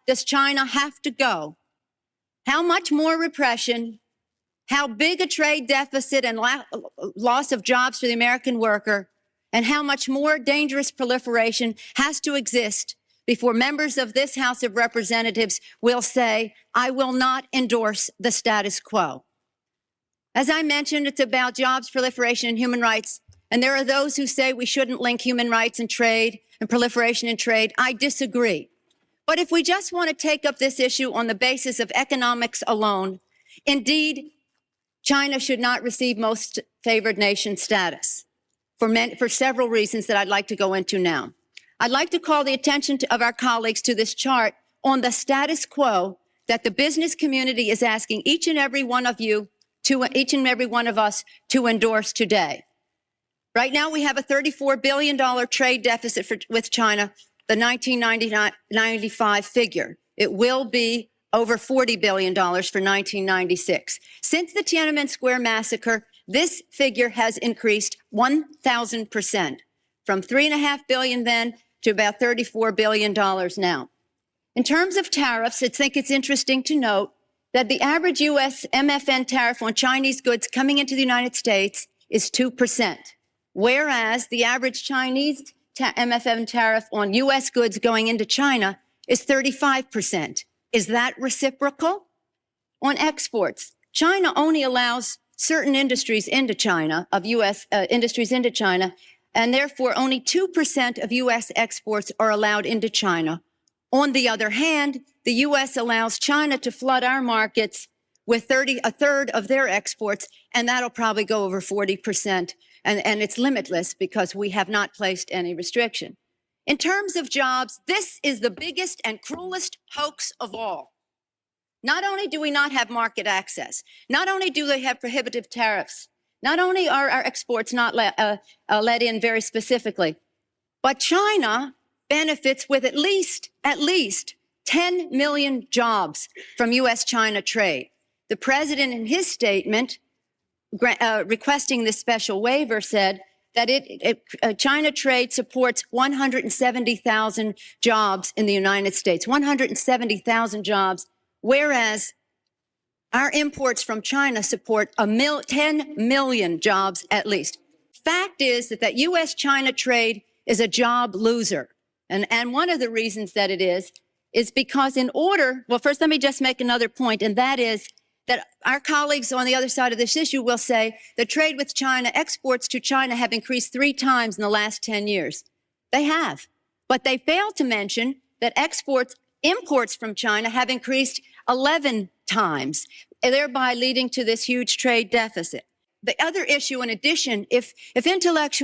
does China have to go? How much more repression? How big a trade deficit and loss of jobs for the American worker? And how much more dangerous proliferation has to exist before members of this House of Representatives will say, I will not endorse the status quo? As I mentioned, it's about jobs, proliferation, and human rights. And there are those who say we shouldn't link human rights and trade and proliferation and trade. I disagree. But if we just want to take up this issue on the basis of economics alone, indeed, China should not receive most favored nation status for several reasons that I'd like to go into now. I'd like to call the attention of our colleagues to this chart on the status quo that the business community is asking each and every one of us to endorse today. Right now, we have a $34 billion trade deficit with China, the 1995 figure. It will be over $40 billion for 1996. Since the Tiananmen Square massacre, this figure has increased 1,000%, from $3.5 billion then to about $34 billion now. In terms of tariffs, I think it's interesting to note that the average U.S. MFN tariff on Chinese goods coming into the United States is 2%, whereas the average Chinese MFN tariff on U.S. goods going into China is 35%. Is that reciprocal? On exports, China only allows certain industries into China, of U.S. Industries into China, and therefore only 2% of U.S. exports are allowed into China. On the other hand, the U.S. allows China to flood our markets with a third of their exports, and that'll probably go over 40%. And it's limitless because we have not placed any restriction. In terms of jobs, this is the biggest and cruelest hoax of all. Not only do we not have market access, not only do they have prohibitive tariffs, not only are our exports not let in very specifically, but China benefits with at least 10 million jobs from U.S.-China trade. The president, in his statement requesting this special waiver, said that China trade supports 170,000 jobs in the United States, 170,000 jobs, whereas our imports from China support 10 million jobs at least. Fact is that U.S.-China trade is a job loser. And one of the reasons that it is because well, first let me just make another point, and that is that our colleagues on the other side of this issue will say the trade with China, exports to China have increased 3 times in the last 10 years. They have. But they fail to mention that imports from China have increased 11 times, thereby leading to this huge trade deficit. The other issue, in addition, if intellectual